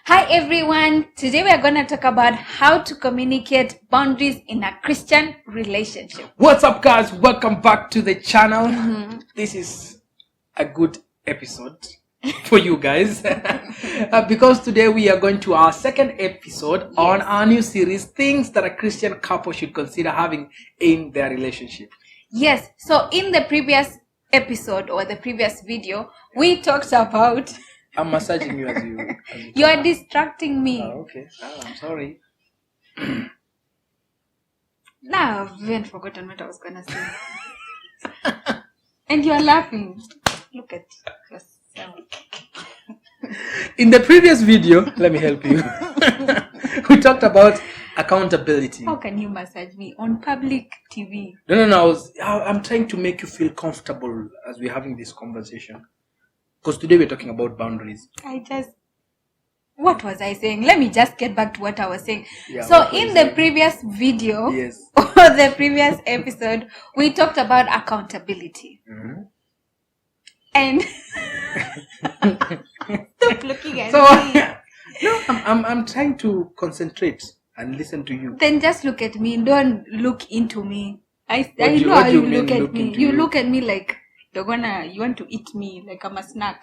Hi everyone, today we are going to talk about how to communicate boundaries in a Christian relationship. What's up guys, welcome back to the channel. This is a good episode for you guys because today we are going to our second episode on our new series, things that a Christian couple should consider having in their relationship. Yes, so in the previous episode or the previous video, we talked about... I'm massaging you as you are distracting me. Okay. I'm sorry. Now I've even forgotten what I was gonna say. And you're laughing. Look at yourself. In the previous video, let me help you. We talked about accountability. How can you massage me on public TV? No. I'm trying to make you feel comfortable as we're having this conversation. Because today we're talking about boundaries. What was I saying? Let me just get back to what I was saying. Yeah, so in the previous video, yes, or the previous episode, we talked about accountability. And stop looking at me. No, I'm trying to concentrate and listen to you. Then just look at me. Don't look into me. I know how you look at me. You look at me like you want to eat me like I'm a snack.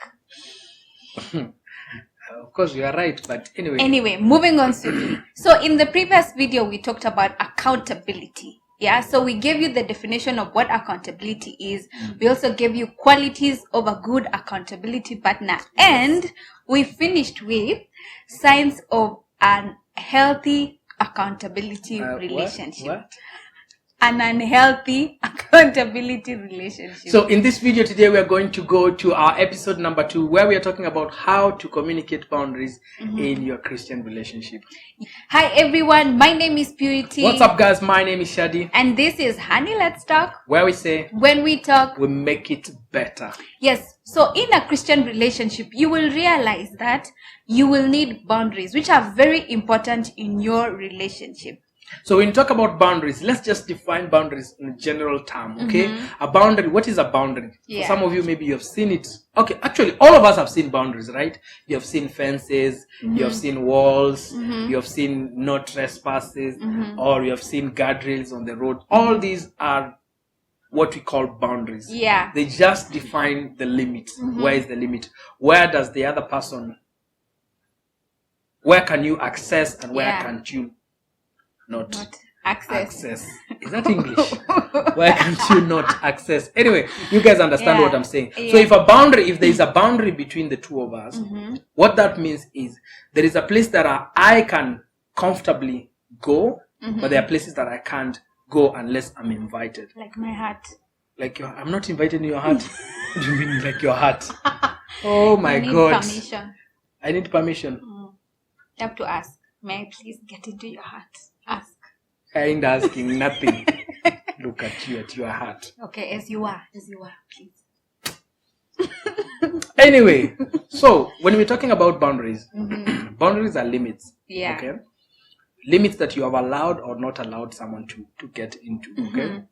Of course, you are right, but anyway. Anyway, moving on swiftly. So in the previous video, we talked about accountability. Yeah, so we gave you the definition of what accountability is. We also gave you qualities of a good accountability partner. And we finished with signs of an healthy accountability relationship. What? An unhealthy accountability relationship. So in this video today, we are going to go to our episode number 2, where we are talking about how to communicate boundaries in your Christian relationship. Hi everyone, my name is Purity. What's up guys, my name is Shadi. And this is Honey Let's Talk, where we say, when we talk, we make it better. Yes, so in a Christian relationship, you will realize that you will need boundaries, which are very important in your relationship. So when you talk about boundaries, let's just define boundaries in a general term, okay? A boundary, what is a boundary? Yeah. For some of you, maybe you have seen it. Okay, actually, all of us have seen boundaries, right? You have seen fences, you have seen walls, you have seen no trespasses, or you have seen guardrails on the road. All these are what we call boundaries. Yeah. They just define the limit. Where is the limit? Where does the other person, where can you access and where can't you not access? Is that English? Why can't you not access? Anyway, you guys understand what I'm saying. So if there is a boundary between the two of us, what that means is there is a place that I can comfortably go, but there are places that I can't go unless I'm invited. Like my heart. I'm not invited in your heart. What do you mean like your heart? Oh my God. Permission. I need permission. You have to ask. May I please get into your heart? Ask. I ain't asking nothing. Look at you, at your heart. Okay, as you are, please. Anyway, so when we're talking about boundaries, boundaries are limits. Yeah. Okay. Limits that you have allowed or not allowed someone to get into. Okay.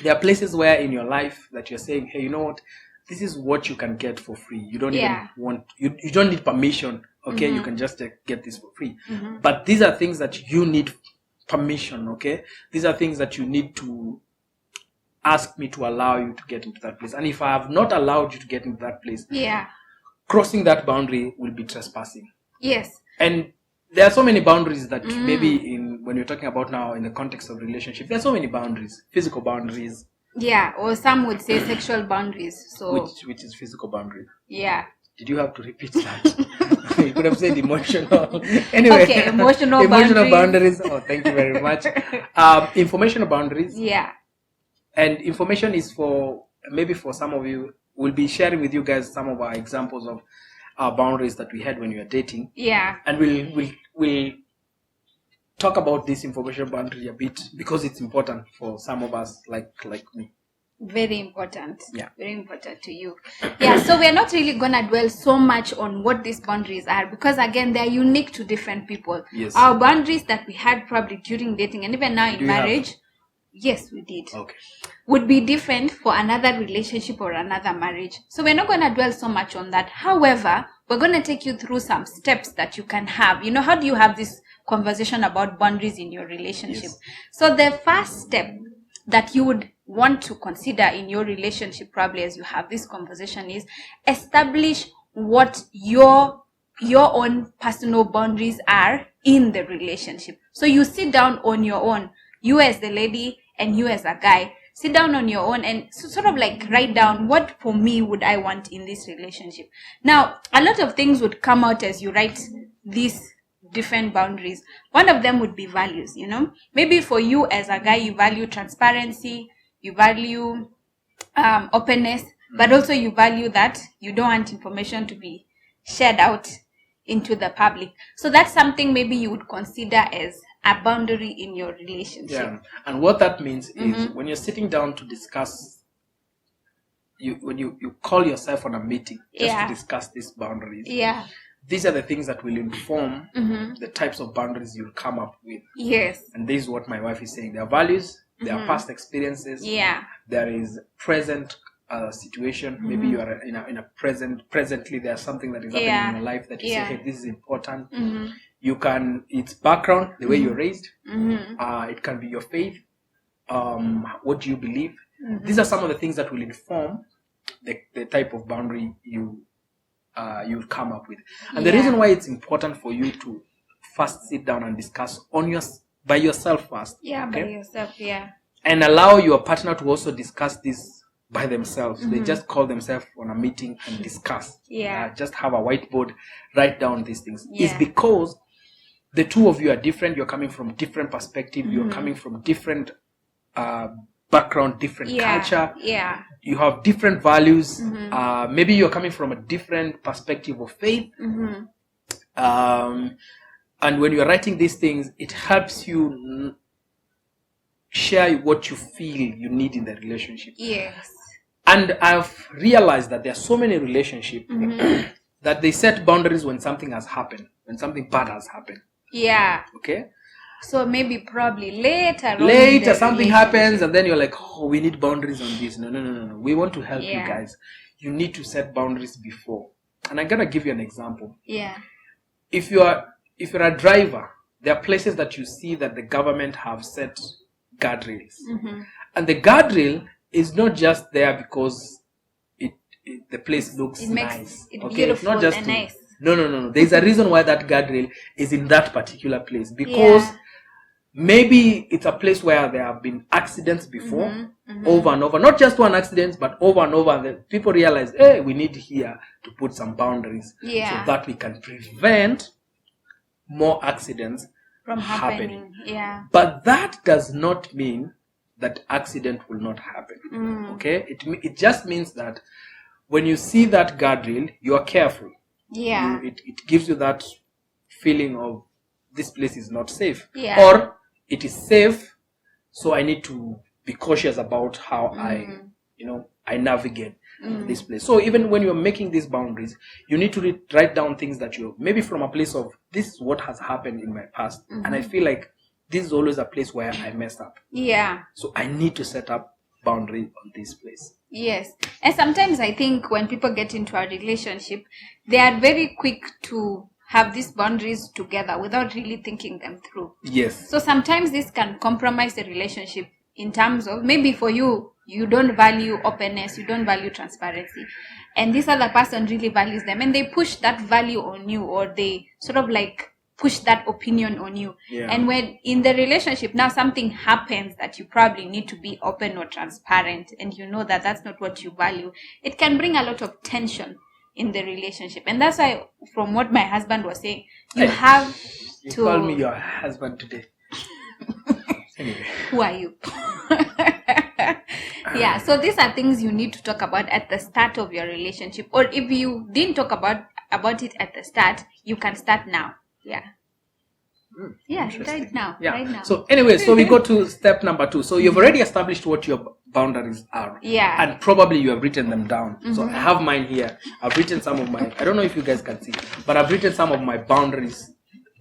There are places where in your life that you're saying, hey, you know what? This is what you can get for free. You don't even want, you don't need permission. Okay, you can just get this for free. But these are things that you need permission, okay? These are things that you need to ask me to allow you to get into that place. And if I have not allowed you to get into that place, crossing that boundary will be trespassing. Yes. And there are so many boundaries that maybe when you're talking about now in the context of relationship, there are so many boundaries, physical boundaries. Yeah, or some would say sexual boundaries. So which is physical boundary. Yeah. Did you have to repeat that? You could have said emotional. Anyway. Okay, emotional boundaries. Oh, thank you very much. Informational boundaries. Yeah. And information is for some of you. We'll be sharing with you guys some of our examples of our boundaries that we had when we were dating. Yeah. And we'll talk about this information boundary a bit because it's important for some of us like me. Very important. Yeah. Very important to you. Yeah, so we're not really going to dwell so much on what these boundaries are because, again, they're unique to different people. Yes. Our boundaries that we had probably during dating and even now in marriage, yes, we did. Okay. Would be different for another relationship or another marriage. So we're not going to dwell so much on that. However, we're going to take you through some steps that you can have. You know, how do you have this conversation about boundaries in your relationship? Yes. So the first step that you would want to consider in your relationship, probably as you have this conversation, is establish what your own personal boundaries are in the relationship. So you sit down on your own, you as the lady and you as a guy, sit down on your own and sort of like write down, what for me would I want in this relationship. Now, a lot of things would come out as you write these different boundaries. One of them would be values, you know. Maybe for you as a guy, you value transparency, you value openness, but also you value that you don't want information to be shared out into the public. So that's something maybe you would consider as a boundary in your relationship. Yeah, and what that means is when you're sitting down to discuss, when you call yourself on a meeting just to discuss these boundaries. Yeah. These are the things that will inform the types of boundaries you'll come up with. Yes. And this is what my wife is saying. There are values, there are past experiences. Yeah. There is present situation. Maybe you are in a presently there's something that is happening in your life that you say, hey, this is important. You can, it's background, the way you're raised. It can be your faith. What do you believe? These are some of the things that will inform the type of boundary you'll come up with. And the reason why it's important for you to first sit down and discuss by yourself first. Yeah, okay? By yourself, yeah. And allow your partner to also discuss this by themselves. They just call themselves on a meeting and discuss. Yeah. Just have a whiteboard, write down these things. It's because the two of you are different. You're coming from different perspective. You're coming from different background, different culture. Yeah. You have different values. Maybe you're coming from a different perspective of faith. And when you're writing these things, it helps you share what you feel you need in the relationship. Yes. And I've realized that there are so many relationships that they set boundaries when something has happened, when something bad has happened. Yeah. Okay? So maybe probably later something happens and then you're like, oh, we need boundaries on this. No. We want to help you guys. You need to set boundaries before. And I'm going to give you an example. Yeah. If you're a driver, there are places that you see that the government have set guardrails. And the guardrail is not just there because the place looks nice. It beautiful, it's not just nice. No. There's a reason why that guardrail is in that particular place. Because maybe it's a place where there have been accidents before, over and over. Not just one accident, but over and over. And people realize, hey, we need here to put some boundaries so that we can prevent more accidents from happening. Yeah. But that does not mean that accident will not happen. Okay? It just means that when you see that guardrail, you are careful. Yeah. It gives you that feeling of this place is not safe. Yeah. Or it is safe, so I need to be cautious about how I navigate this place. So even when you're making these boundaries, you need to write down things that you maybe from a place of this is what has happened in my past, and I feel like this is always a place where I messed up. Yeah. So I need to set up boundary on this place. Yes. And sometimes I think when people get into a relationship, they are very quick to have these boundaries together without really thinking them through. Yes. So sometimes this can compromise the relationship in terms of maybe for you, you don't value openness, you don't value transparency. And this other person really values them. And they push that value on you, or they sort of like push that opinion on you. Yeah. And when in the relationship now something happens that you probably need to be open or transparent, and you know that that's not what you value, it can bring a lot of tension in the relationship. And that's why, from what my husband was saying, you have you to... call me your husband today. Anyway. Who are you? Yeah, so these are things you need to talk about at the start of your relationship. Or if you didn't talk about it at the start, you can start now. Yeah. Right now. Yeah. Right now. So anyway, so we go to step number 2. So you've already established what your boundaries are. Yeah. And probably you have written them down. So I have mine here. I've written some of my, I don't know if you guys can see, but I've written some of my boundaries,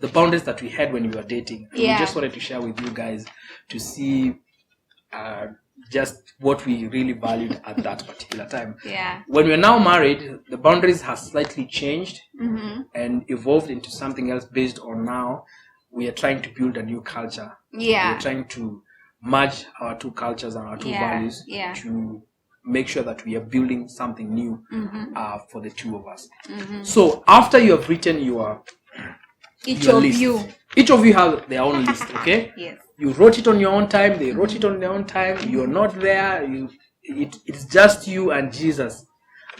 the boundaries that we had when we were dating. And we just wanted to share with you guys to see just what we really valued at that particular time. Yeah. When we're now married, the boundaries have slightly changed Mm-hmm. and evolved into something else based on now we are trying to build a new culture. Yeah. We're trying to merge our two cultures and our two values to make sure that we are building something new for the two of us. Mm-hmm. So after you have written your Each of you have their own list, okay? Yes. You wrote it on your own time, they wrote it on their own time, you're not there, it's just you and Jesus,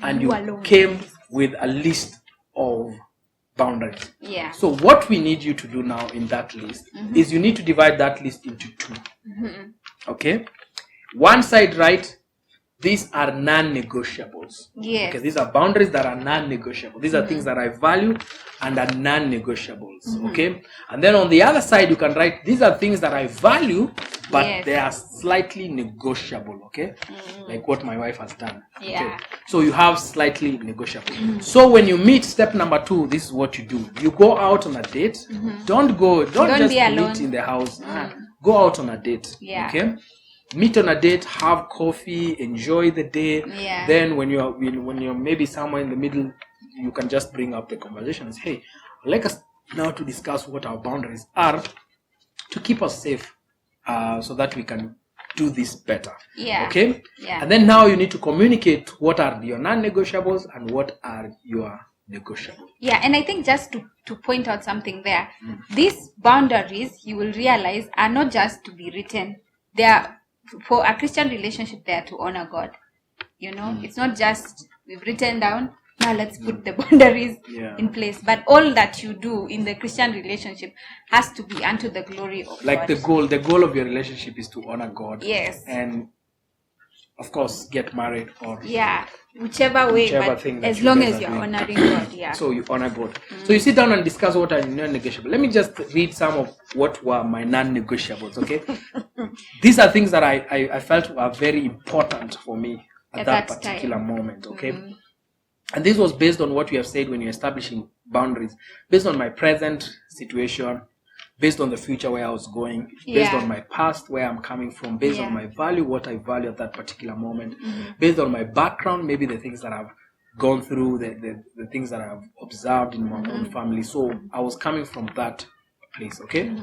and you alone. Came with a list of boundaries. Yeah. So what we need you to do now in that list is you need to divide that list into two. Okay? One side, right? These are non-negotiables. Yes. Okay, these are boundaries that are non-negotiable. These are things that I value and are non-negotiables. Okay? And then on the other side, you can write, these are things that I value, but they are slightly negotiable. Okay? Like what my wife has done. Yeah. Okay? So you have slightly negotiable. So when you meet step number 2, this is what you do. You go out on a date. Don't just meet in the house. Go out on a date. Yeah. Okay? Meet on a date, have coffee, enjoy the day. Yeah. Then when you're maybe somewhere in the middle, you can just bring up the conversations. Hey, I'd like us now to discuss what our boundaries are to keep us safe, so that we can do this better. Yeah. Okay? Yeah. And then now you need to communicate what are your non-negotiables and what are your negotiables. Yeah, and I think just to point out something there, these boundaries, you will realize, are not just to be written. They are, for a Christian relationship, they are to honor God. You know, it's not just we've written down, now let's put the boundaries in place. But all that you do in the Christian relationship has to be unto the glory of God. The goal of your relationship is to honor God. Yes. And of course, get married or whichever way, but thing as long as you're honoring God. Yeah. So you honor God. So you sit down and discuss what are non-negotiable. Let me just read some of what were my non-negotiables. Okay. These are things that I felt were very important for me at that particular moment. Okay. And this was based on what we have said when you're establishing boundaries, based on my present situation, based on the future where I was going, based on my past, where I'm coming from, based on my value, what I value at that particular moment, based on my background, maybe the things that I've gone through, the things that I've observed in my own family. So I was coming from that place, okay?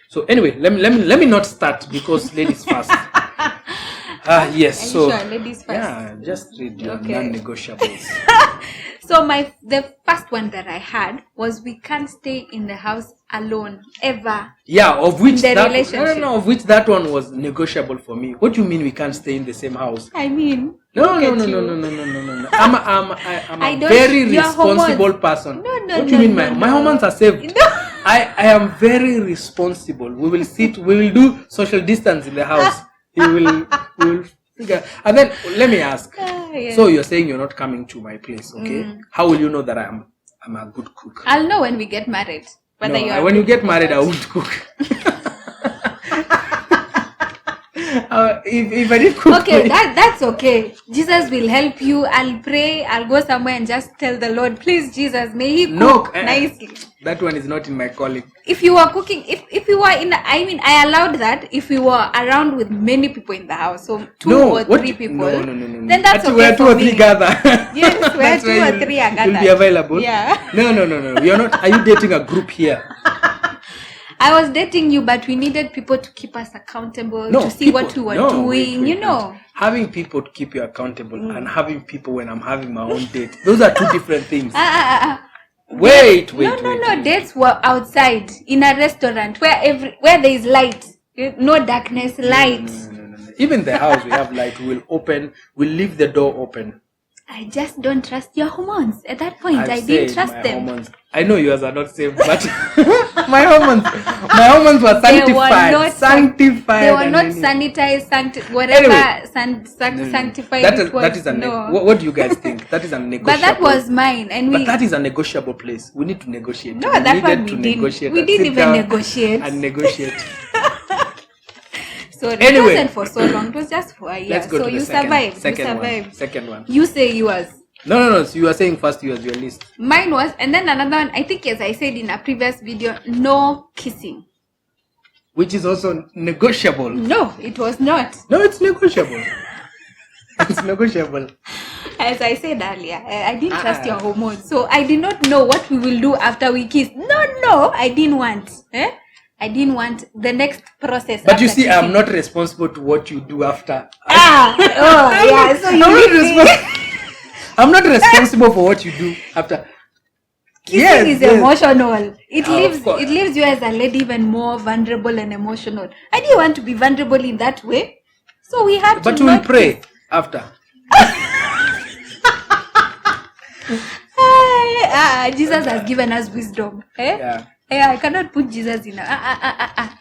So anyway, let me not start because ladies first. Yes. So sure, ladies first. Yeah, just read your non-negotiables. So the first one that I had was we can't stay in the house alone ever. Yeah, of which relationship. Of which that one was negotiable for me. What do you mean we can't stay in the same house? I mean, no. I'm a very responsible person. No. What do you mean my hormones are saved? No. I am very responsible. We will do social distance in the house. We will figure. And then let me ask. So you're saying you're not coming to my place, okay? How will you know that I'm a good cook? I'll know when we get married. When you get married, I won't cook. If I did cook, okay, that's okay. Jesus will help you. I'll pray. I'll go somewhere and just tell the Lord, please, Jesus, may He cook nicely. That one is not in my calling. If you are cooking, if you are I allowed that if you were around with many people in the house, so 2 or 3 people. No. Then that's okay. Where 2 or 3 gather. Yes, where 2 or 3 are gathered. You'll be available. Yeah. No. You're not. Are you dating a group here? I was dating you, but we needed people to keep us accountable, to see what we were doing, you know. Having people to keep you accountable and having people when I'm having my own date, those are 2 different things. Wait. No. Dates were outside in a restaurant where there is light, no darkness, light. No. Even the house we have light. We'll leave the door open. I just don't trust your hormones. At that point, I didn't trust them. Hormones. I know yours are not safe, but my hormones were sanctified. They were not sanitized, whatever sanctified. That is what do you guys think? That is a negotiable. But that was mine, but that is a negotiable place. We need to negotiate. No, that's what we didn't. We didn't even negotiate. And negotiate. So it wasn't for so long. It was just for a year. Let's go so to you the survived. Second one. You say yours. No. So you are saying first yours, your list. Mine was, and then another one. I think, as I said in a previous video, no kissing. which is also negotiable. No, it was not. No, it's negotiable. It's negotiable. As I said earlier, I didn't trust your hormones. So I did not know what we will do after we kiss. No, I didn't want. I didn't want the next process. But you see, kissing. I'm not responsible to what you do after. So I'm not responsible for what you do after. Kissing is emotional. It leaves you as a lady even more vulnerable and emotional. I didn't want to be vulnerable in that way. So we had to. But we'll pray after. Jesus has given us wisdom. Yeah. I cannot put Jesus in.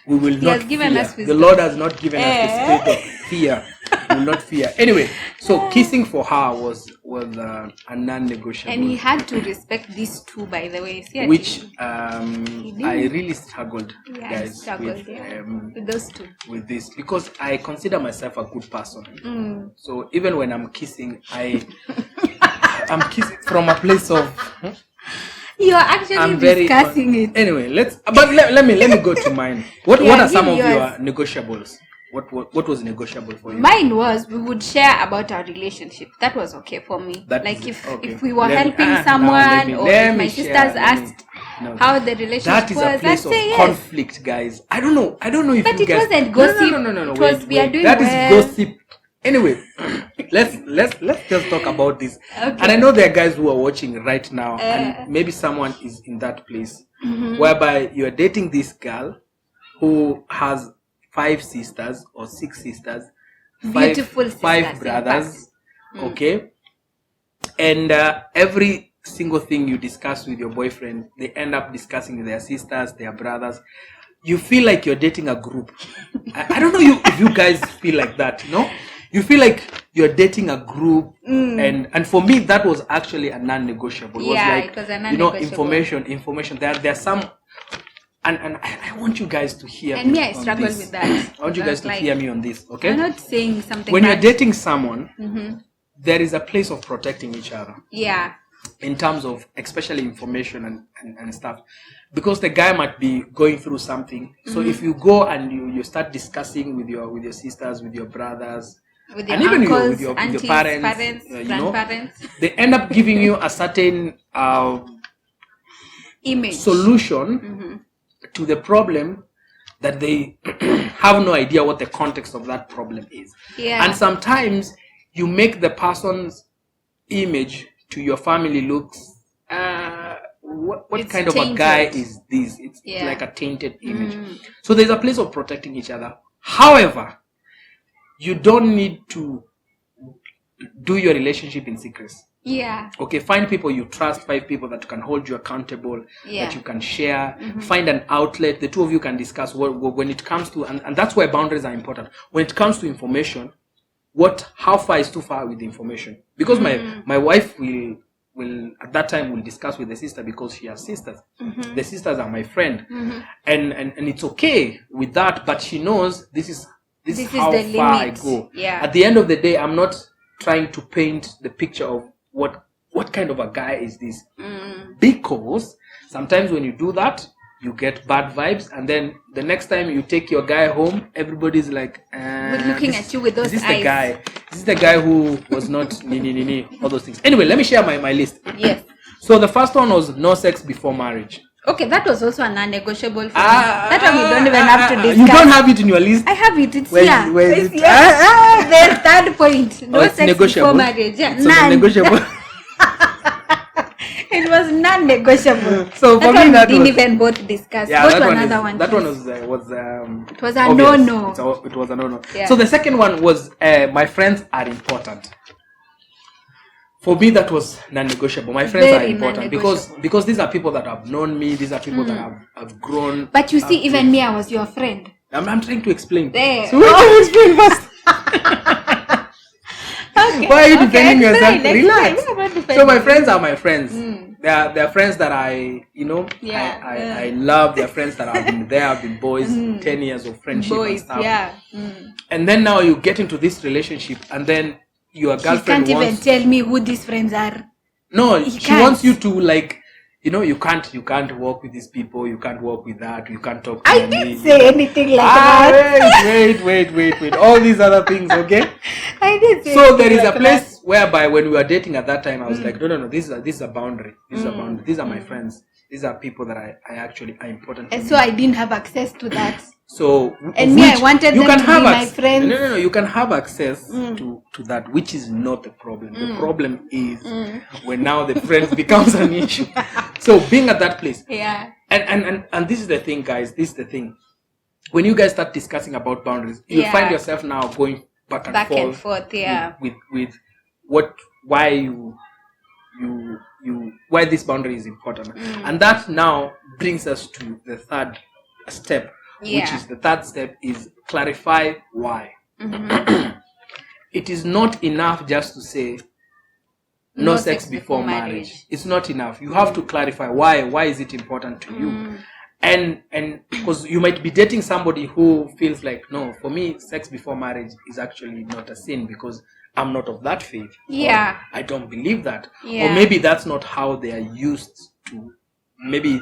We will not has given fear. us wisdom. The Lord has not given us the spirit of fear. We will not fear. Anyway, so kissing for her was a non-negotiable. And he had to respect these two, by the way. Which I really struggled, guys, with those two. With this, because I consider myself a good person. So even when I'm kissing, I'm kissing from a place of. You are actually discussing it. Anyway, let me go to mine. What are some of your negotiables? What was negotiable for you? Mine was we would share about our relationship. That was okay for me. If we were helping someone or if my sisters asked how the relationship was, that is a place of conflict, guys. I don't know if you guys. But it wasn't gossip. No. It was we are doing that is gossip. Anyway, let's just talk about this. Okay. And I know there are guys who are watching right now, and maybe someone is in that place whereby you are dating this girl who has 5 sisters or 6 sisters, beautiful five brothers, okay, and every single thing you discuss with your boyfriend, they end up discussing with their sisters, their brothers. You feel like you're dating a group. I don't know if you guys feel like that, no? You feel like you're dating a group, and for me that was actually a non-negotiable. It was a non-negotiable. Information. There are some, and I want you guys to hear me. And me, I struggle with that. I want you guys to hear me on this, okay? I'm not saying something. When you're dating someone, there is a place of protecting each other. Yeah. In terms of especially information and stuff. Because the guy might be going through something. So if you go and you start discussing with your sisters, with your brothers, with your and even uncles, with your aunties, parents, grandparents, they end up giving you a certain image solution to the problem that they have no idea what the context of that problem is. Yeah. And sometimes you make the person's image to your family looks what kind of a guy is this? It's like a tainted image. So there's a place of protecting each other. However, you don't need to do your relationship in secrecy. Yeah. Okay, find people you trust, 5 people that can hold you accountable, that you can share. Find an outlet. The two of you can discuss when it comes to, and that's why boundaries are important. When it comes to information, how far is too far with the information? Because my wife will at that time will discuss with the sister because she has sisters. The sisters are my friend, and it's okay with that. But she knows this is how far I go. Yeah. At the end of the day, I'm not trying to paint the picture of what kind of a guy is this, because sometimes when you do that, you get bad vibes, and then the next time you take your guy home, everybody's like, looking at you with those eyes. This is the guy who was not all those things. Anyway, let me share my list. Yes. So the first one was no sex before marriage. Okay, that was also a non-negotiable for me. That one we don't even have to discuss. You don't have it in your list? I have it. It's where here. Is it? The third point. No sex before marriage. Yeah, non-negotiable. It was non-negotiable. So for me, that we didn't even both discuss. Yeah, Go to another one. That one was it was a no-no. It was a no-no. Yeah. So the second one was my friends are important. For me, that was non-negotiable. My friends are important because these are people that have known me. These are people that have grown. But you see, even me, I was your friend. I'm trying to explain. There. So why don't you explain first? Okay. Why are you defending yourself? Relax. So my friends are my friends. They are friends that I love. They are friends that have been boys, 10 years of friendship and stuff. Yeah. And then now you get into this relationship, and then your girlfriend can't even tell me who these friends are. No, she wants you to you can't work with these people, you can't work with that, you can't talk to I me. didn't say anything like that. Wait. All these other things, okay? I didn't say So there is like a place whereby when we were dating at that time, I was like, no, this is a boundary. This is a boundary. These are my friends. These are people that I actually are important to and me. so I didn't have access to that. So and me, I wanted them to be my friends. No. You can have access to that, which is not the problem. The problem is when now the friends becomes an issue. So being at that place, yeah. And this is the thing, guys. This is the thing. When you guys start discussing about boundaries, you find yourself now going back and forth. Yeah. With why why this boundary is important, and that now brings us to the third step. Which is the third step is clarify why. It is not enough just to say no sex before marriage. It's not enough. You have to clarify why is it important to you. And because you might be dating somebody who feels like, no, for me sex before marriage is actually not a sin because I'm not of that faith. Yeah. I don't believe that. Yeah. Or maybe that's not how they are used to. Maybe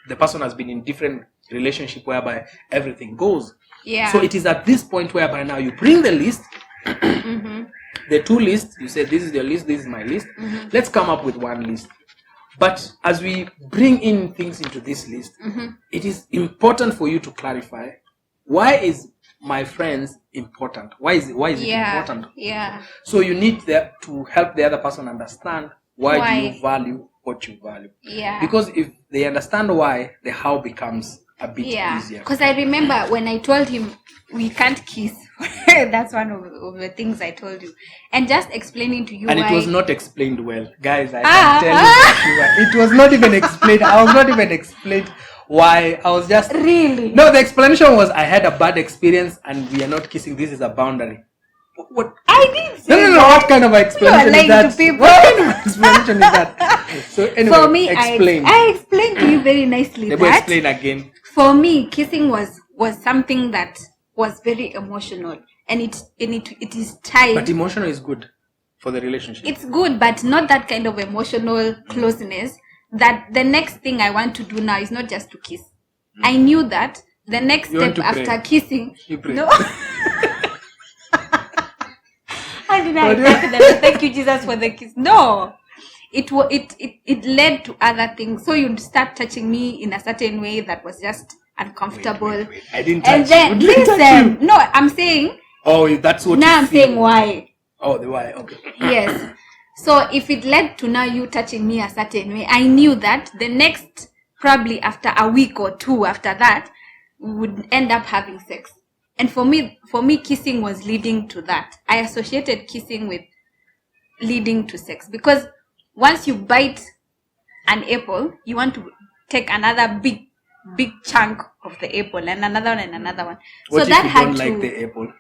the person has been in different relationship whereby everything goes. Yeah. So it is at this point whereby now you bring the list, the two lists, you say this is your list, this is my list. Let's come up with one list. But as we bring in things into this list, it is important for you to clarify, why is my friends important? Why is it important? Yeah. So you need to help the other person understand why do you value what you value. Yeah. Because if they understand why, the how becomes a bit easier. Because I remember when I told him we can't kiss. That's one of the things I told you. And just explaining to you and why. It was not explained well. Guys, I can tell you that it was not even explained. I was not even explained why. I was just... Really? No, the explanation was I had a bad experience and we are not kissing. This is a boundary. What? I didn't say No. What kind of explanation is that? To people. What kind of explanation is that? So anyway, for me, explain. I explained to you very nicely Let that... me explain again. For me, kissing was something that was very emotional, and it is tied. But emotional is good for the relationship. It's good, but not that kind of emotional closeness. That the next thing I want to do now is not just to kiss. I knew that the next step after kissing. You pray. No. How did I thank them? Thank you, Jesus, for the kiss. No. It led to other things. So you'd start touching me in a certain way that was just uncomfortable. Wait. I didn't touch and then you. listen. No, I'm saying. Oh, that's what. Now I'm saying why. Oh, the why. Okay. Yes. So if it led to now you touching me a certain way, I knew that the next, probably after a week or two after that, we would end up having sex. And for me, kissing was leading to that. I associated kissing with leading to sex because once you bite an apple, you want to take another big chunk of the apple and another one and another one. What so if that you had don't to... like the apple?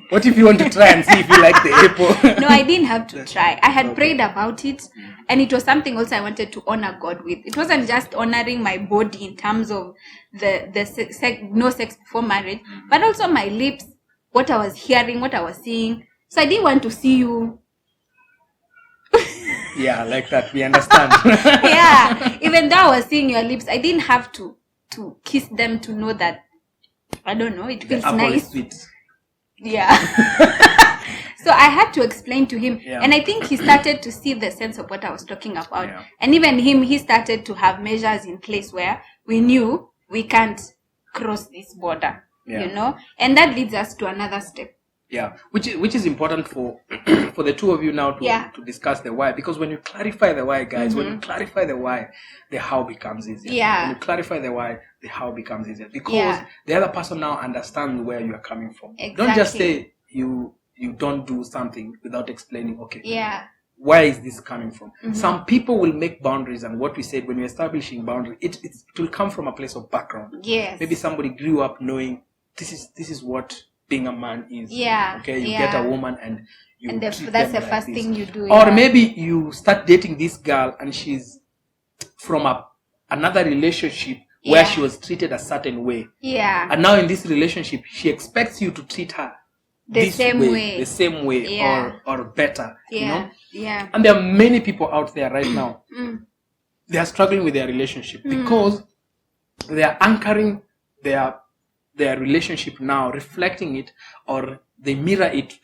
What if you want to try and see if you like the apple? No, I didn't have to try. I had prayed about it, and it was something also I wanted to honor God with. It wasn't just honoring my body in terms of no sex before marriage, but also my lips, what I was hearing, what I was seeing. So I didn't want to see you. Yeah, like that. We understand. Yeah, even though I was seeing your lips, I didn't have to kiss them to know that. I don't know. It feels nice. Sweet. Yeah. So I had to explain to him, and I think he started to see the sense of what I was talking about. Yeah. And even he started to have measures in place where we knew we can't cross this border. And that leads us to another step. Yeah, which is important for the two of you now to discuss the why, because when you clarify the why, guys, when you clarify the why, the how becomes easier. Yeah. When you clarify the why, the how becomes easier because the other person now understands where you are coming from. Exactly. Don't just say you don't do something without explaining. Okay. Yeah. Why is this coming from? Some people will make boundaries, and what we said when you're establishing boundaries, it will come from a place of background. Yes. Maybe somebody grew up knowing this is what being a man is. Yeah. Okay, you get a woman and that's the first thing you do. Or maybe you start dating this girl and she's from another relationship where she was treated a certain way. Yeah. And now in this relationship, she expects you to treat her the same way or better. Yeah. You know? Yeah. And there are many people out there right now. they are struggling with their relationship because they are anchoring their relationship now, reflecting it, or they mirror it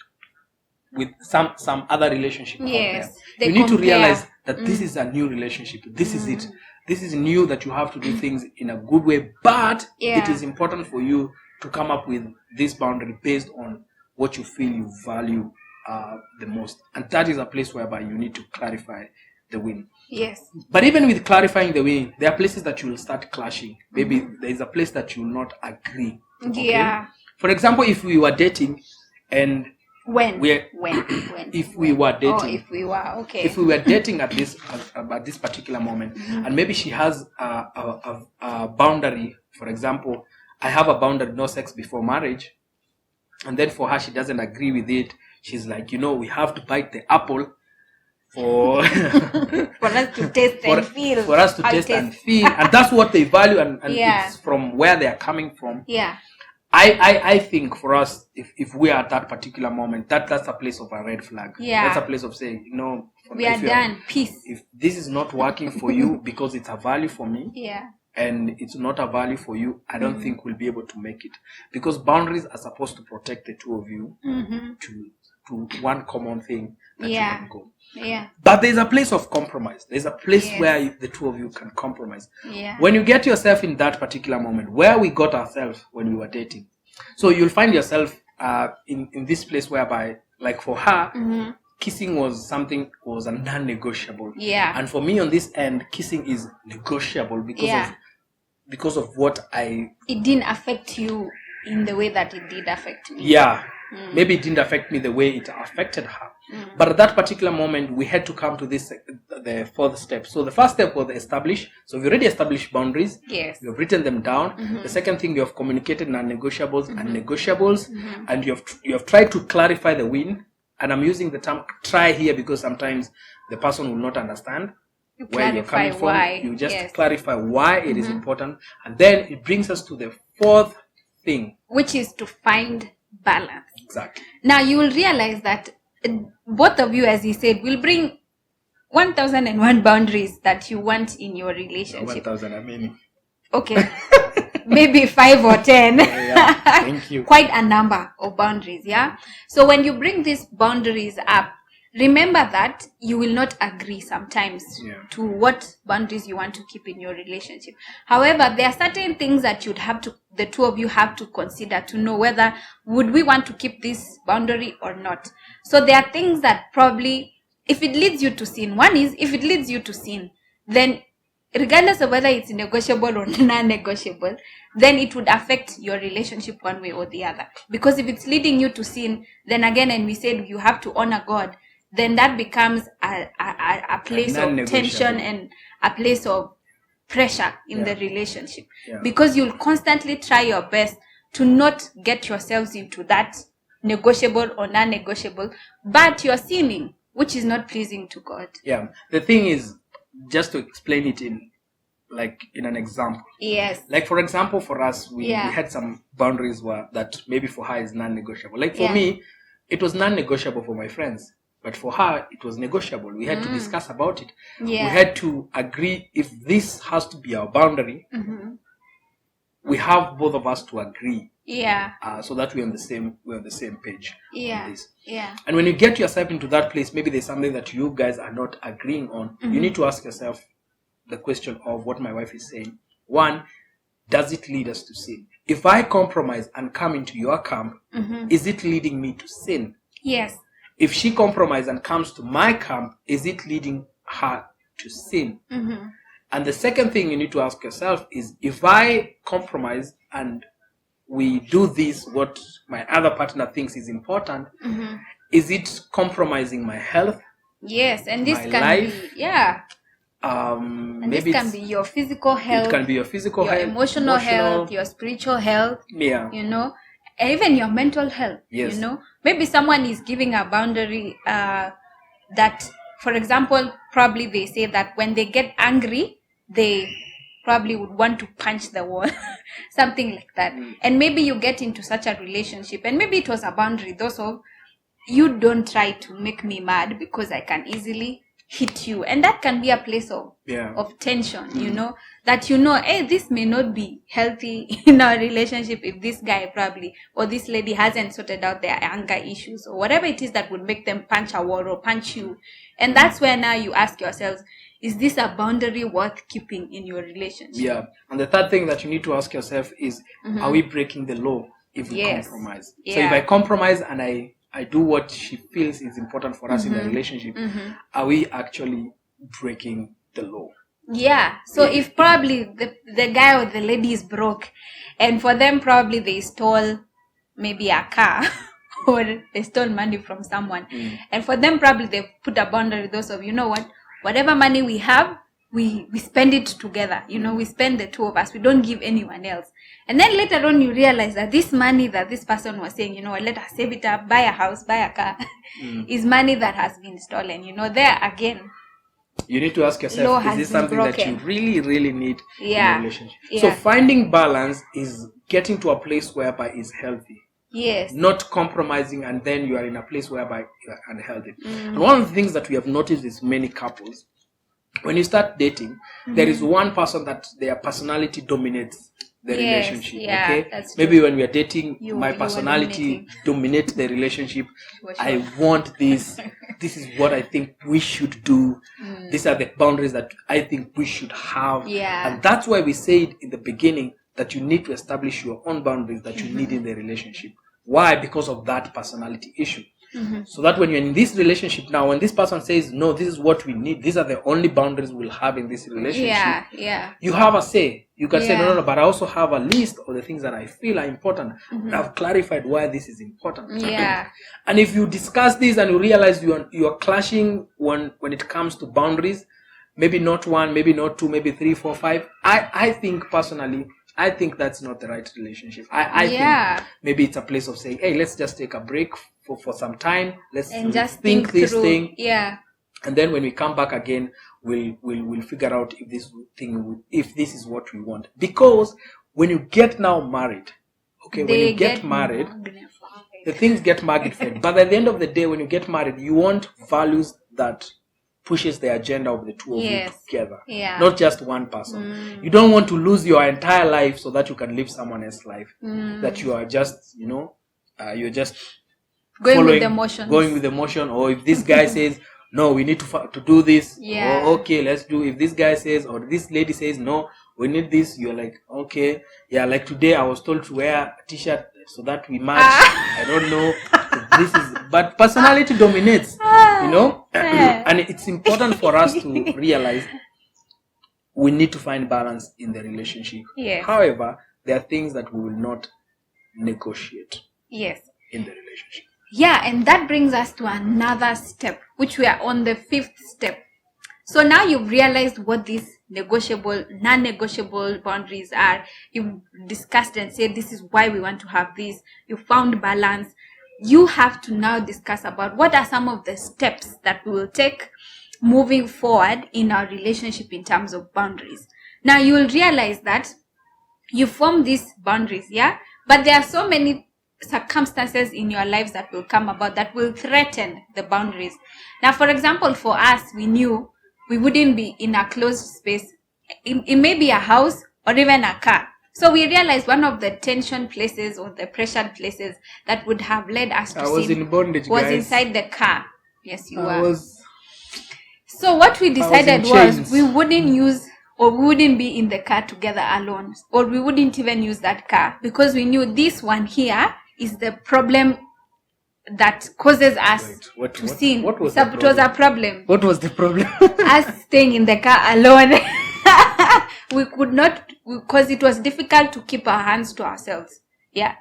with some other relationship out there. You need to realize that this is a new relationship. This is it. This is new, that you have to do things in a good way, but it is important for you to come up with this boundary based on what you feel you value the most. And that is a place whereby you need to clarify the win. Yes. But even with clarifying the win, there are places that you will start clashing. Maybe there is a place that you will not agree. Okay? Yeah. For example, if we were dating and when if we were dating, if we were dating at this particular moment, and maybe she has a boundary. For example, I have a boundary, no sex before marriage, and then for her she doesn't agree with it. She's like, we have to bite the apple for us to taste and feel. For us to taste and feel, and that's what they value, and it's from where they are coming from. Yeah. I think for us, if we are at that particular moment, that's a place of a red flag. Yeah. That's a place of saying, we are done. Peace. If this is not working for you because it's a value for me, yeah, and it's not a value for you, I don't think we'll be able to make it. Because boundaries are supposed to protect the two of you to one common thing that you can go. Yeah. But there's a place of compromise. There's a place where the two of you can compromise. Yeah. When you get yourself in that particular moment, where we got ourselves when we were dating. So you'll find yourself in this place whereby, like for her, kissing was a non-negotiable. Yeah. And for me on this end, kissing is negotiable because of what it didn't affect you in the way that it did affect me. Yeah. Maybe it didn't affect me the way it affected her. But at that particular moment, we had to come to the fourth step. So the first step was establish. So we've already established boundaries. Yes. You have written them down. The second thing, you have communicated non-negotiables and negotiables. And you have tried to clarify the win. And I'm using the term try here because sometimes the person will not understand where you're coming from. Why. You just clarify why it is important. And then it brings us to the fourth thing, which is to find balance. Exactly. Now you will realize that both of you, as you said, will bring 1001 boundaries that you want in your relationship. 1000, I mean. Okay. Maybe 5 or 10. Yeah, thank you. Quite a number of boundaries, yeah? So when you bring these boundaries up, remember that you will not agree sometimes to what boundaries you want to keep in your relationship. However, there are certain things that the two of you have to consider to know whether would we want to keep this boundary or not. So there are things that probably, if it leads you to sin, one is, if it leads you to sin, then regardless of whether it's negotiable or non-negotiable, then it would affect your relationship one way or the other. Because if it's leading you to sin, then again, and we said you have to honor God, then that becomes a place of tension and a place of pressure in the relationship. Yeah. Because you'll constantly try your best to not get yourselves into that negotiable or non-negotiable, but you're sinning, which is not pleasing to God. Yeah. The thing is, just to explain it in an example. Yes. Like, for example, for us, we had some boundaries that maybe for her is non-negotiable. Like for me, it was non-negotiable for my friends. But for her, it was negotiable. We had to discuss about it. Yeah. We had to agree if this has to be our boundary. We have both of us to agree. Yeah. So that we're on the same page. Yeah. On this. Yeah. And when you get yourself into that place, maybe there's something that you guys are not agreeing on. You need to ask yourself the question of what my wife is saying. One, does it lead us to sin? If I compromise and come into your camp, is it leading me to sin? Yes. If she compromises and comes to my camp, is it leading her to sin? And the second thing you need to ask yourself is, if I compromise and we do this, what my other partner thinks is important, is it compromising my health? Yes, and this can life? Be, yeah. And maybe this can be your physical health. It can be your physical health, emotional health, your spiritual health. Yeah. Even your mental health. Yes. Maybe someone is giving a boundary that, for example, probably they say that when they get angry, they probably would want to punch the wall, something like that. And maybe you get into such a relationship, and maybe it was a boundary, those of, you don't try to make me mad because I can easily hit you, and that can be a place of tension, you know, that hey, this may not be healthy in our relationship if this guy probably or this lady hasn't sorted out their anger issues or whatever it is that would make them punch a wall or punch you. And that's where now you ask yourselves, is this a boundary worth keeping in your relationship? Yeah. And the third thing that you need to ask yourself is, are we breaking the law if we compromise? Yeah. So if I compromise and I do what she feels is important for us in the relationship, are we actually breaking the law? Yeah. So if probably the guy or the lady is broke, and for them probably they stole maybe a car or they stole money from someone, and for them probably they put a boundary, those of, you know what, whatever money we have, we spend it together. You know, we spend the two of us. We don't give anyone else. And then later on, you realize that this money that this person was saying, you know, let us save it up, buy a house, buy a car, is money that has been stolen. You know, there again, you need to ask yourself, is this something that you really, really need in a relationship? Yeah. So finding balance is getting to a place whereby it's healthy. Yes. Not compromising and then you are in a place whereby you are unhealthy. And one of the things that we have noticed is many couples, when you start dating, there is one person that their personality dominates the relationship. Okay, maybe when we are dating, my personality dominates the relationship. Sure. I want this. This is what I think we should do. These are the boundaries that I think we should have. And that's why we said in the beginning that you need to establish your own boundaries that you need in the relationship. Why? Because of that personality issue. So that when you're in this relationship now, when this person says, no, this is what we need, these are the only boundaries we'll have in this relationship, you have a say. You can say, no, but I also have a list of the things that I feel are important. And I've clarified why this is important. And if you discuss this and you realize you are clashing when it comes to boundaries, maybe not one, maybe not two, maybe 3, 4, 5, I think personally, I think that's not the right relationship. I think maybe it's a place of saying, hey, let's just take a break for some time. Let's just think this through. Thing. And then when we come back again, we'll figure out if this is what we want. Because when you get now married, when you get married, the things get magnified. But at the end of the day, when you get married, you want values that pushes the agenda of the two of you together, not just one person. You don't want to lose your entire life so that you can live someone else's life. That you are just, you're just going with the emotion. Or if this guy says, no, we need to do this. Okay, let's do. If this guy says, or this lady says, no, we need this. You're like, okay, like today I was told to wear a t-shirt so that we match. I don't know. But personality dominates, and it's important for us to realize we need to find balance in the relationship. However, there are things that we will not negotiate in the relationship. And that brings us to another step, which we are on the 5th step. So now you've realized what these non-negotiable boundaries are. You've discussed and said this is why we want to have this. You found balance. You have to now discuss about what are some of the steps that we will take moving forward in our relationship in terms of boundaries. Now you will realize that you form these boundaries, but there are so many circumstances in your lives that will come about that will threaten the boundaries. Now, for example, for us, we knew we wouldn't be in a closed space. It may be a house or even a car. So we realized one of the tension places or the pressured places that would have led us to sin in bondage, was guys. Inside the car. Yes, you were. So what we decided was we wouldn't use or we wouldn't be in the car together alone, or we wouldn't even use that car, because we knew this one here is the problem that causes us to sin. What was It was a problem. What was the problem? Us staying in the car alone. We could not, because it was difficult to keep our hands to ourselves.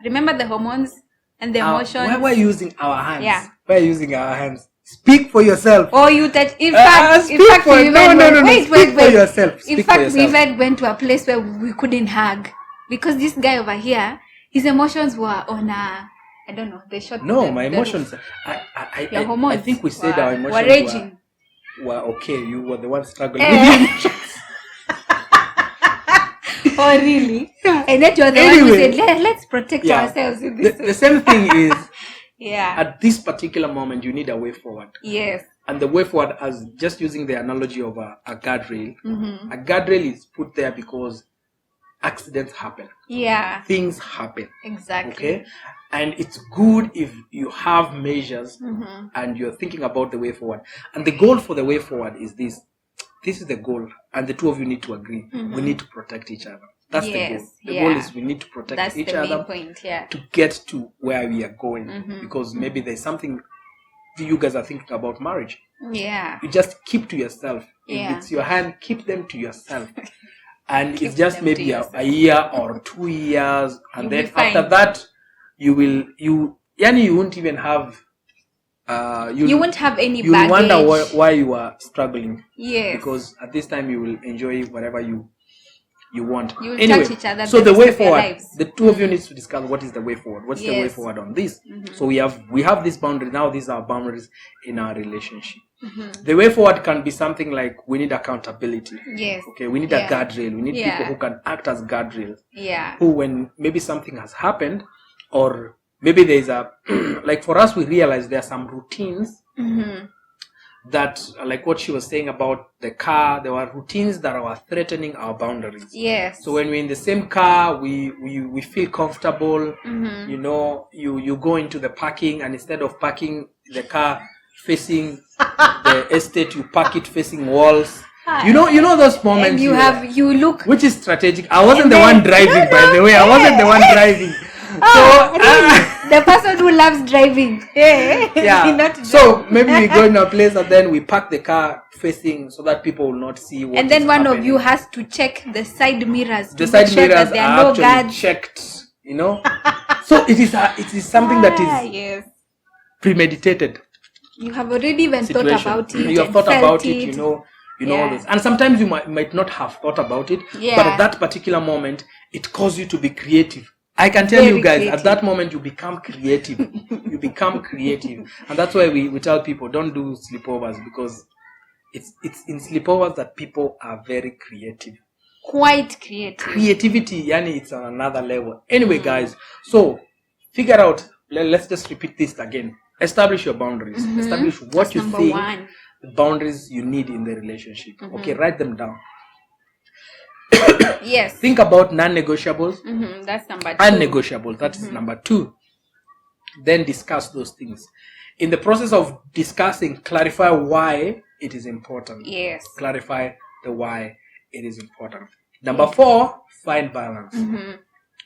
Remember the hormones and the emotions? Why were using our hands? Why are using our hands? Speak for yourself. Or you that in fact, speak for yourself. In fact, we even went to a place where we couldn't hug because this guy over here, his emotions were on a, I don't know, they shot. No, my emotions. Your hormones. I think we said our emotions were raging. Were okay. You were the one struggling with your emotions. Oh really? And then you are the one who said, let's protect ourselves with this. The same thing is, at this particular moment, you need a way forward. Yes. And the way forward, as just using the analogy of a guardrail, a guardrail is put there because accidents happen. Yeah. Things happen. Exactly. Okay? And it's good if you have measures and you're thinking about the way forward. And the goal for the way forward is this. This is the goal. And the two of you need to agree. We need to protect each other. That's the goal. The goal is we need to protect each other to get to where we are going. Because maybe there's something you guys are thinking about marriage. Yeah. You just keep to yourself. If it's your hand, keep them to yourself. And it's just maybe a year or 2 years. And then after that, you won't even have you won't have any you'll baggage. wonder why you are struggling. Yes. Because at this time you will enjoy whatever you want. You will touch each other. So the way forward, the two of you need to discuss what is the way forward. What's the way forward on this? So we have this boundary. Now these are boundaries in our relationship. The way forward can be something like we need accountability. Yes. Okay, we need a guardrail. We need people who can act as guardrails. Yeah. Who, when maybe something has happened, or maybe there's a like for us, we realize there are some routines that, like what she was saying about the car, there were routines that are threatening our boundaries. Yes. So when we're in the same car, we feel comfortable. You know, you go into the parking, and instead of parking the car facing the estate, you park it facing walls. You know those moments. And you look, which is strategic. I wasn't the one driving, by the way. I wasn't the one driving. The person who loves driving. Yeah. So maybe we go in a place and then we park the car facing so that people will not see what. And then one happening. of you has to check the side mirrors. The side mirrors that there are no actually guards. checked. You know. So it is something that is premeditated. You have already even thought about it. You have thought about it. You know all this. And sometimes you might not have thought about it. Yeah. But at that particular moment, it caused you to be creative. I can tell you guys, at that moment, you become creative. You become creative. And that's why we tell people, don't do sleepovers, because it's in sleepovers that people are very creative. Quite creative. Creativity, yani, it's on another level. Anyway, guys, so figure out, let's just repeat this again. Establish your boundaries. Establish what That's you number think one. the boundaries you need in the relationship. Okay, write them down. Yes. Think about non-negotiables. That's number 2. Unnegotiables. That is number 2. Then discuss those things. In the process of discussing, clarify why it is important. Yes. Clarify the why it is important. Number 4, find balance.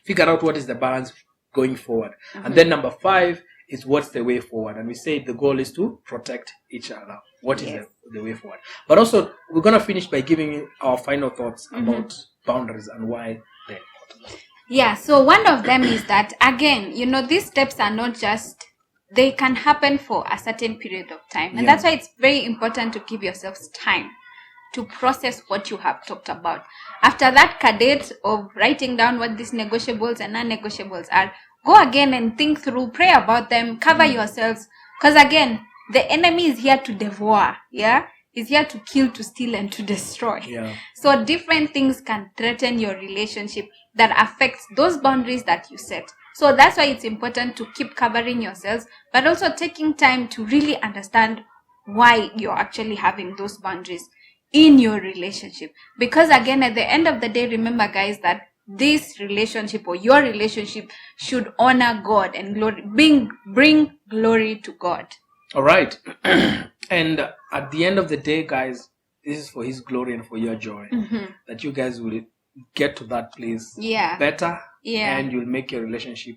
Figure out what is the balance going forward. And then number 5 is what's the way forward. And we say the goal is to protect each other. What is the way forward? But also, we're going to finish by giving you our final thoughts about boundaries and why they're important. Yeah, so one of them is that, again, these steps are not just, they can happen for a certain period of time. And that's why it's very important to give yourselves time to process what you have talked about. After that cadet of writing down what these negotiables and non-negotiables are, go again and think through, pray about them, cover yourselves. Because again, the enemy is here to devour, He's here to kill, to steal, and to destroy. Yeah. So different things can threaten your relationship that affects those boundaries that you set. So that's why it's important to keep covering yourselves, but also taking time to really understand why you're actually having those boundaries in your relationship. Because again, at the end of the day, remember guys, that this relationship or your relationship should honor God and bring glory to God. All right. And at the end of the day, guys, this is for His glory and for your joy. That you guys will get to that place better. And you'll make your relationship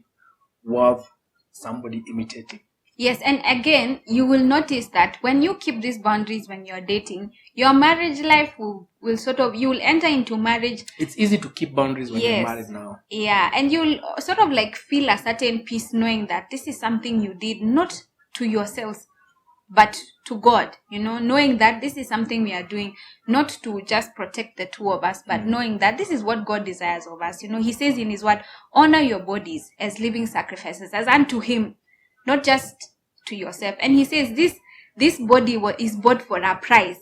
worth somebody imitating. Yes, and again, you will notice that when you keep these boundaries when you're dating, your marriage life will you will enter into marriage. It's easy to keep boundaries when you're married now. Yeah, and you'll sort of like feel a certain peace knowing that this is something you did not to yourselves, but to God, knowing that this is something we are doing not to just protect the two of us, but knowing that this is what God desires of us. He says in His word, honor your bodies as living sacrifices, as unto Him, not just to yourself. And He says this body is bought for a price,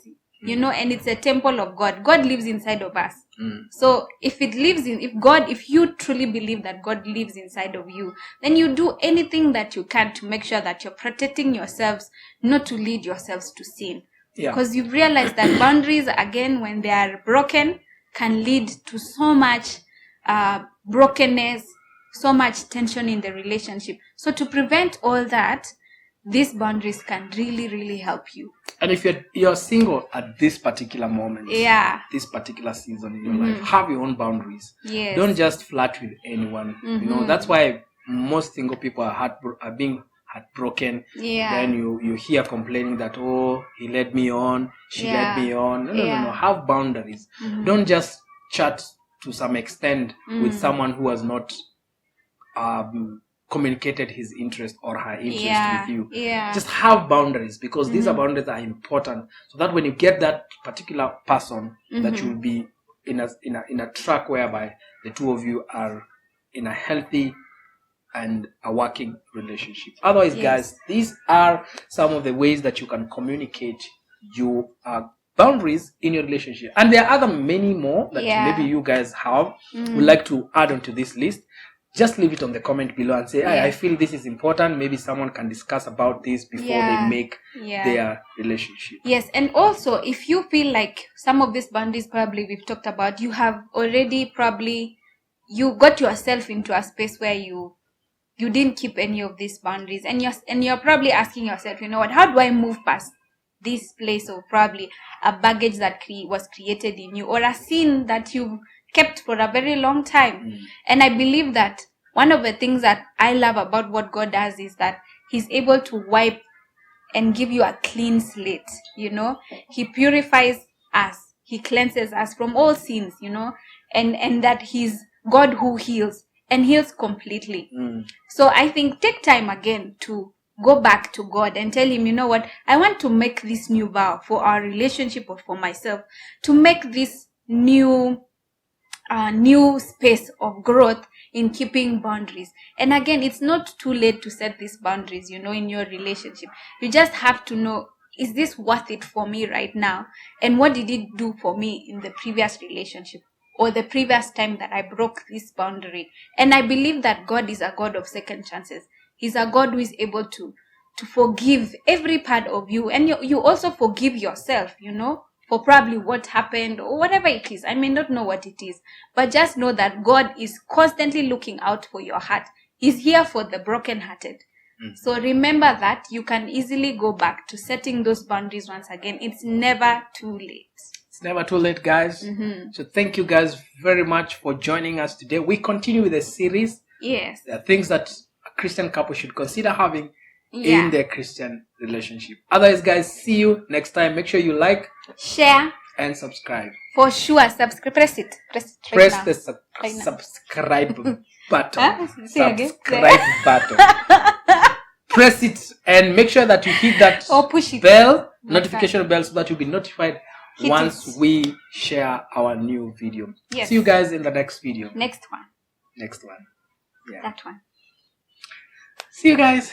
and it's a temple of God. God lives inside of us. So if you truly believe that God lives inside of you, then you do anything that you can to make sure that you're protecting yourselves, not to lead yourselves to sin. Because you've realized that boundaries, again, when they are broken, can lead to so much brokenness, so much tension in the relationship. So to prevent all that, these boundaries can really, really help you. And if you're single at this particular moment, this particular season in your life, have your own boundaries. Yes. Don't just flirt with anyone. You know, that's why most single people are being heartbroken. Then you hear complaining that, oh, he led me on, she led me on. No. Have boundaries. Don't just chat to some extent with someone who has not communicated his interest or her interest with you. Just have boundaries, because these are boundaries that are important, so that when you get that particular person, that you'll be in a track whereby the two of you are in a healthy and a working relationship. Otherwise, guys, these are some of the ways that you can communicate your boundaries in your relationship. And there are many more that maybe you guys have would like to add onto this list. Just leave it on the comment below and say, I feel this is important. Maybe someone can discuss about this before they make their relationship. Yes, and also if you feel like some of these boundaries probably we've talked about, you have already you got yourself into a space where you didn't keep any of these boundaries, and you're probably asking yourself, you know what, how do I move past this place of probably a baggage that was created in you, or a sin that you've kept for a very long time. And I believe that one of the things that I love about what God does is that he's able to wipe and give you a clean slate. You know, he purifies us, he cleanses us from all sins, you know, and that he's God who heals, and heals completely. So I think take time again to go back to God and tell him, you know what, I want to make this new vow for our relationship or for myself, to make this new space of growth in keeping boundaries. And again, it's not too late to set these boundaries, you know, in your relationship. You just have to know, is this worth it for me right now? And what did it do for me in the previous relationship or the previous time that I broke this boundary? And I believe that God is a God of second chances. He's a God who is able to forgive every part of you. And you also forgive yourself, you know, for probably what happened or whatever it is. I may not know what it is, but just know that God is constantly looking out for your heart. He's here for the brokenhearted. So remember that you can easily go back to setting those boundaries once again. It's never too late. It's never too late, guys. So thank you guys very much for joining us today. We continue with the series. Yes. There are things that a Christian couple should consider having in their Christian relationship. Otherwise, guys, see you next time. Make sure you like, share, and subscribe. For sure, subscribe. Press it. Press the subscribe button. Subscribe button. Press it and make sure that you hit that push it. notification bell, so that you'll be notified once we share our new video. Yes. See you guys in the next video. Next one. Yeah. That one. See you guys.